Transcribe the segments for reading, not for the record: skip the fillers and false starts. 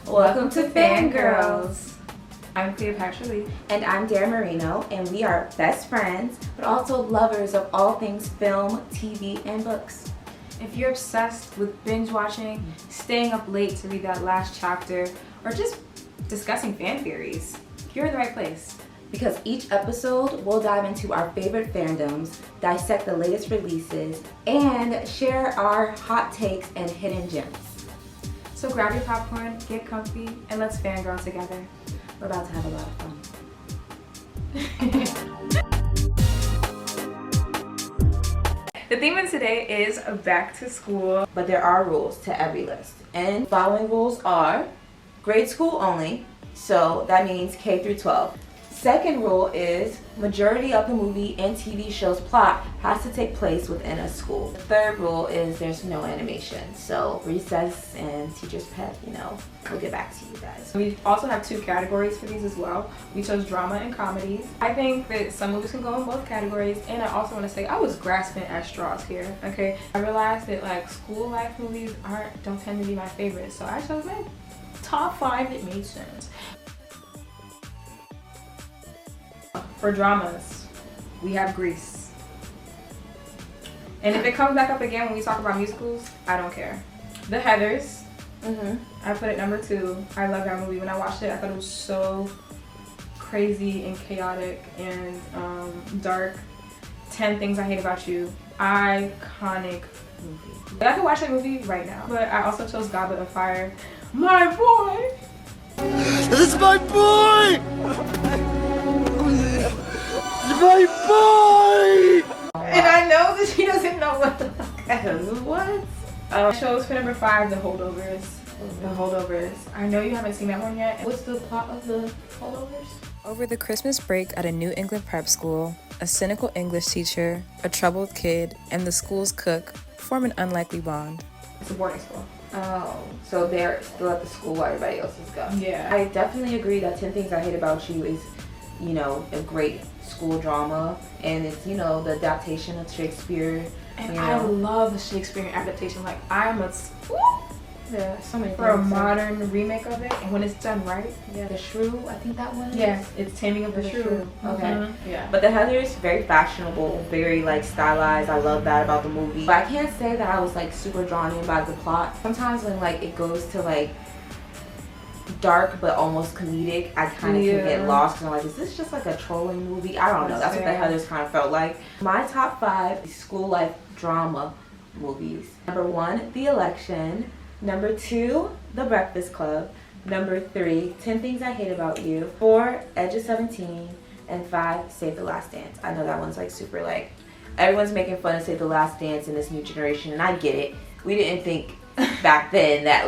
Welcome to Fangirls. I'm Cleopatra Lee. And I'm Moreno, and we are best friends, but also lovers of all things film, TV, and books. If you're obsessed with binge watching, staying up late to read that last chapter, or just discussing fan theories, you're in the right place. Because each episode, we'll dive into our favorite fandoms, dissect the latest releases, and share our hot takes and hidden gems. So grab your popcorn, get comfy, and let's fangirl together. We're about to have a lot of fun. The theme of today is back to school. But there are rules to every list. And following rules are grade school only, so that means K through 12. Second rule is majority of the movie and TV show's plot has to take place within a school. The third rule is there's no animation. So recess and teacher's pet, we'll get back to you guys. We also have two categories for these as well. We chose drama and comedies. I think that some movies can go in both categories, and I also want to say I was grasping at straws here, okay? I realized that school life movies don't tend to be my favorite, so I chose my top 5 that made sense. For dramas, we have Grease. And if it comes back up again when we talk about musicals, I don't care. The Heathers, I put it number 2. I love that movie. When I watched it, I thought it was so crazy and chaotic and dark. 10 Things I Hate About You. Iconic movie. I could watch that movie right now. But I also chose Goblet of Fire. My boy! This is my boy! My boy! And I know that she doesn't know what the fuck that is. What? I chose for number 5, The Holdovers. The Holdovers. I know you haven't seen that one yet. What's the plot of The Holdovers? Over the Christmas break at a New England prep school, a cynical English teacher, a troubled kid, and the school's cook form an unlikely bond. It's a boarding school. Oh, so they're still at the school while everybody else is gone. Yeah. I definitely agree that 10 Things I Hate About You is, a great school drama, and it's, the adaptation of Shakespeare. And I love the Shakespeare adaptation. Yeah, so many for a things. modern remake of it, and when it's done right. Yeah, The Shrew, I think that one. Yeah, it's Taming of the Shrew. Okay. Yeah. But The Heathers, very fashionable, very stylized. I love that about the movie. But I can't say that I was super drawn in by the plot. Sometimes when it goes to dark but almost comedic, I kind of can get lost because I'm like, is this just a trolling movie? I don't know. That's what The Heathers kind of felt like. My top 5 school life drama movies. Number 1, The Election. Number 2, The Breakfast Club. Number 3, 10 Things I Hate About You. 4, Edge of 17. And 5, Save the Last Dance. I know that one's super everyone's making fun of Save the Last Dance in this new generation, and I get it. We didn't think back then that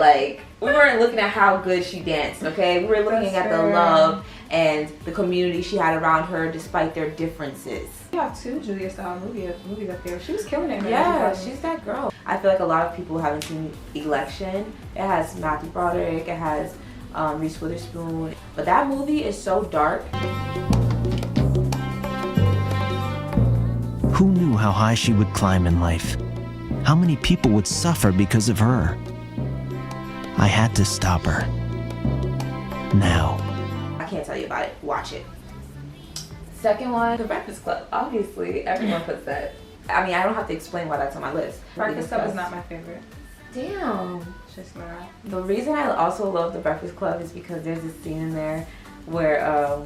we weren't looking at how good she danced, okay? We were looking at the love and the community she had around her despite their differences. We have 2 Julia style movies up there. She was killing it. Yeah, she's that girl. I feel a lot of people haven't seen Election. It has Matthew Broderick, it has Reese Witherspoon, but that movie is so dark. Who knew how high she would climb in life? How many people would suffer because of her? I had to stop her. Now. I can't tell you about it. Watch it. Second one, The Breakfast Club. Obviously, everyone puts that. I don't have to explain why that's on my list. Breakfast Club is not my favorite. Damn. It's just not. The reason I also love The Breakfast Club is because there's this scene in there where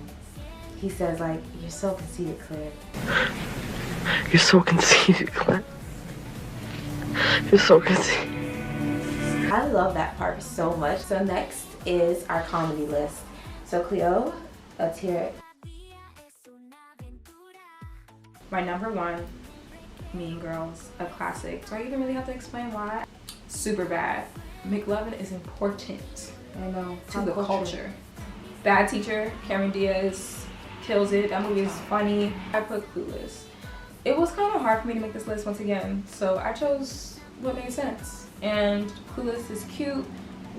he says you're so conceited, Claire. You're so conceited, Claire. You're so conceited. I love that part so much. So next is our comedy list. So Cleo, let's hear it. My number 1, Mean Girls, a classic. Do I even really have to explain why? Super bad. McLovin is important. I know. To the culture. Bad Teacher, Cameron Diaz kills it. That movie is funny. I put Clueless. It was kind of hard for me to make this list once again, so I chose what made sense. And Clueless is cute,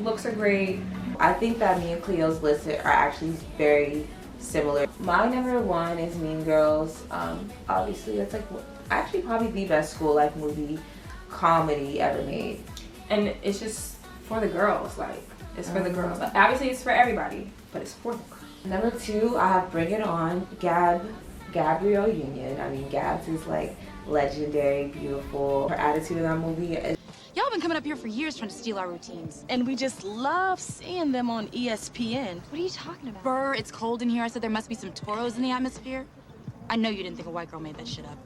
looks are great. I think that me and Cleo's list are actually very similar. My number 1 is Mean Girls. Obviously, that's actually probably the best school life movie comedy ever made. And it's just for the girls, It's for the girls. Obviously, it's for everybody, but it's for the girls. Number 2, I have Bring It On, Gabrielle Union. I mean, Gabs is like legendary, beautiful. Her attitude in that movie is... Y'all been coming up here for years trying to steal our routines. And we just love seeing them on ESPN. What are you talking about? Burr, it's cold in here. I said there must be some toros in the atmosphere. I know you didn't think a white girl made that shit up.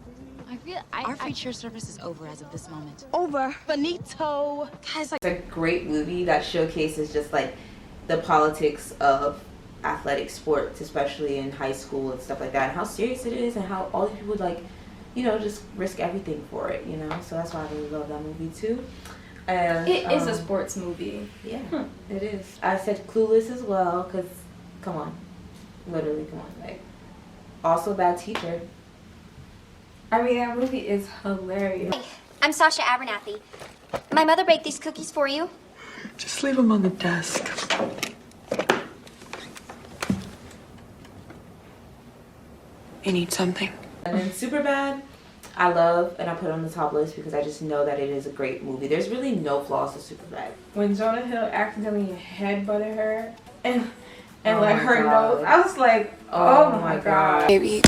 Our free cheer service is over as of this moment. Over. Finito. Guys, like... It's a great movie that showcases just like the politics of athletic sports, especially in high school and stuff like that, and how serious it is and how all the people like, you know, just risk everything for it, you know? So that's why I really love that movie too. And It is a sports movie. Yeah, it is. I said Clueless as well, because, come on. Literally, come on. Like, also Bad Teacher. I mean, that movie is hilarious. I'm Sasha Abernathy. My mother baked these cookies for you. Just leave them on the desk. You need something? And then Superbad, I love, and I put it on the top list because I just know that it is a great movie. There's really no flaws to Superbad. When Jonah Hill accidentally headbutted her and Oh like my her God. nose, I was like, oh my God. Baby.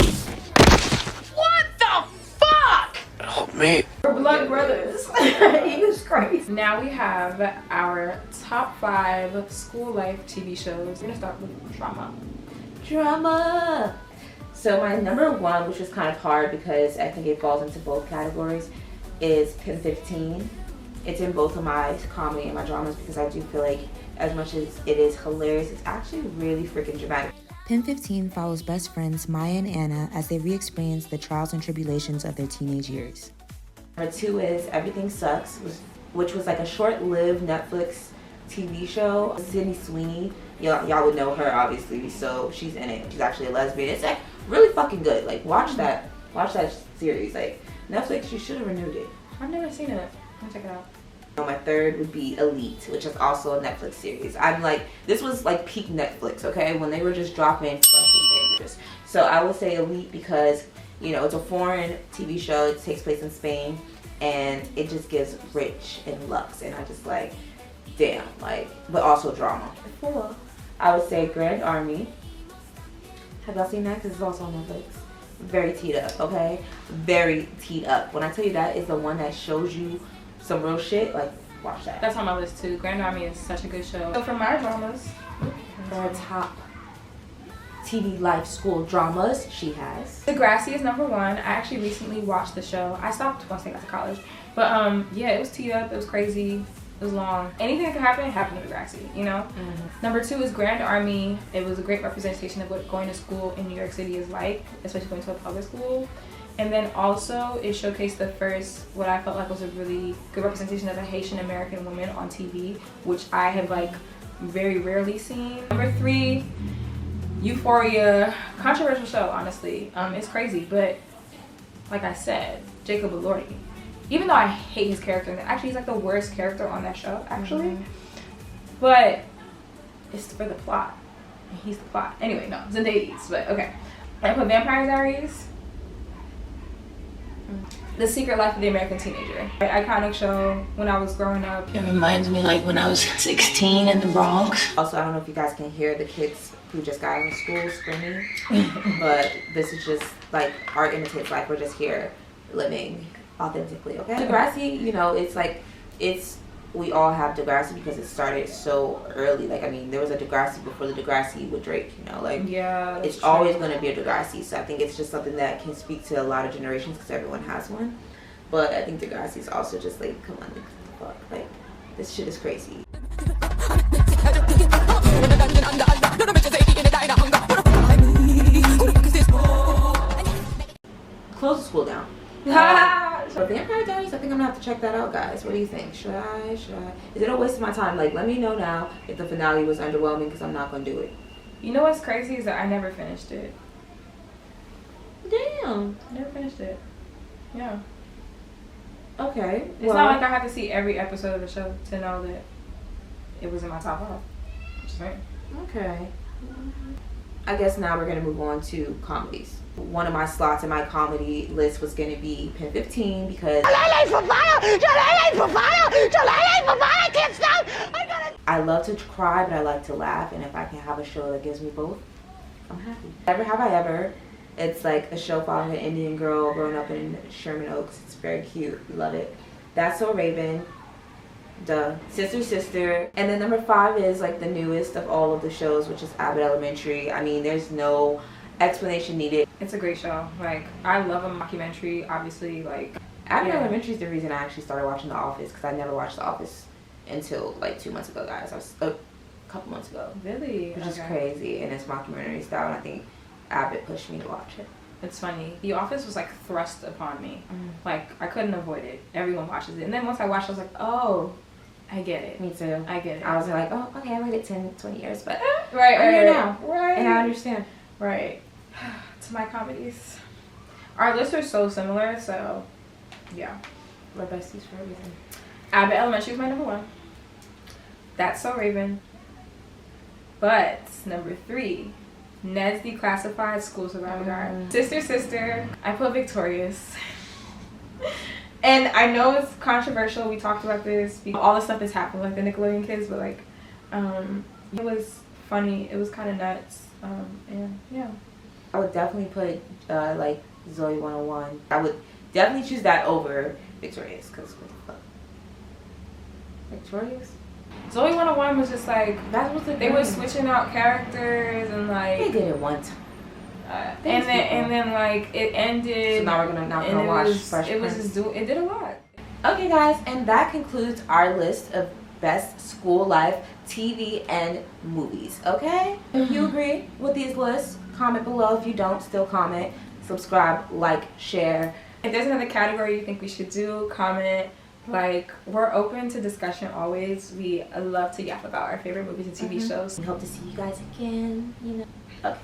What the fuck? Help me. We're blood brothers. He was crazy. Now we have our top 5 school life TV shows. We're gonna start with drama. Drama! So my number 1, which is kind of hard because I think it falls into both categories, is Pin 15. It's in both of my comedy and my dramas because I do feel like as much as it is hilarious, it's actually really freaking dramatic. Pin 15 follows best friends Maya and Anna as they re-experience the trials and tribulations of their teenage years. Number 2 is Everything Sucks, which was like a short-lived Netflix TV show. Sydney Sweeney, y'all would know her obviously, so she's in it. She's actually a lesbian. It's like really fucking good. Like watch that series. Like Netflix, you should have renewed it. I've never seen it. I'm gonna check it out. My 3rd would be Elite, which is also a Netflix series. I'm like, this was like peak Netflix, okay? When they were just dropping fucking bangers. So I will say Elite because, you know, it's a foreign TV show. It takes place in Spain and it just gives rich and lux. And I just like, damn, like, but also drama. 4, I would say Grand Army. Have y'all seen that? Because it's also on Netflix. Very teed up, okay? Very teed up. When I tell you that is the one that shows you some real shit, like, watch that. That's on my list too. Grand Army is such a good show. So for my dramas, Our top TV life school dramas she has. Degrassi is number 1. I actually recently watched the show. I stopped once I got to college. But yeah, it was teed up, it was crazy, it was long. Anything that could happen happened to Degrassi, you know? Number 2 is Grand Army. It was a great representation of what going to school in New York City is like, especially going to a public school. And then also it showcased the first, what I felt like was a really good representation of a Haitian American woman on TV, which I have like very rarely seen. Number 3, Euphoria. Controversial show, honestly. It's crazy, but like I said, Jacob Elordi. Even though I hate his character, actually he's like the worst character on that show, actually. But it's for the plot. He's the plot. Anyway, no, Zendaya, but okay. I put Vampire Diaries. The Secret Life of the American Teenager. Iconic show when I was growing up. It reminds me like when I was 16 in the Bronx. Also, I don't know if you guys can hear the kids who just got out of school screaming, but this is just like art imitates life. We're just here living authentically, okay? Degrassi, you know, it's like, we all have Degrassi because it started so early. Like, I mean, there was a Degrassi before the Degrassi with Drake, you know? Like, yeah, it's true. Always going to be a Degrassi. So I think it's just something that can speak to a lot of generations because everyone has one. But I think Degrassi is also just like, come on, like, what the fuck? Like, this shit is crazy. Close the school down. So Vampire Diaries, I think I'm gonna have to check that out, guys. What do you think? Should I? Is it a waste of my time? Like, let me know now if the finale was underwhelming because I'm not gonna do it. You know what's crazy is that I never finished it. Damn. I never finished it. Yeah. Okay. It's not like I have to see every episode of the show to know that it was in my top 5. Just saying. Okay. I guess now we're gonna move on to comedies. One of my slots in my comedy list was gonna be Pin 15 because I can't stop. I love to cry, but I like to laugh, and if I can have a show that gives me both, I'm happy. Never Have I Ever. It's like a show following an Indian girl growing up in Sherman Oaks. It's very cute. Love it. That's So Raven. Duh. Sister Sister. And then number 5 is like the newest of all of the shows, which is Abbott Elementary. I mean, there's no explanation needed. It's a great show. Like, I love a mockumentary, obviously. Like, Abbott Elementary is the reason I actually started watching The Office, because I never watched The Office until like 2 months ago, guys. I was a couple months ago. Really? Which is crazy, and it's mockumentary style, and I think Abbott pushed me to watch it. It's funny. The Office was like thrust upon me. Like, I couldn't avoid it. Everyone watches it. And then once I watched it, I was like, oh, I get it. Me too. I get it. I was like, oh, okay, I waited 10, 20 years, but right, I'm here now. Right. And I understand. Right. To my comedies. Our lists are so similar, so yeah. We're besties for a reason. Abbott Elementary is my number 1. That's So Raven. But number 3, Ned's Declassified School Survival Guide. Sister Sister. I put Victorious. And I know it's controversial. We talked about this. All the stuff that's happened with the Nickelodeon kids, but like, it was funny. It was kind of nuts. And yeah. I would definitely put like Zoe 101. I would definitely choose that over Victorious, because what the fuck? Victorious? Zoe 101 was just like, That was the they were switching out characters and like. They did it once. And then like it ended. So now we're gonna watch Fresh Prince. It did a lot. Okay, guys, and that concludes our list of best school life TV and movies. Okay, if you agree with these lists, comment below. If you don't, still comment, subscribe, like, share. If there's another category you think we should do, comment. Like, we're open to discussion always. We love to yap about our favorite movies and TV shows. We hope to see you guys again. Okay.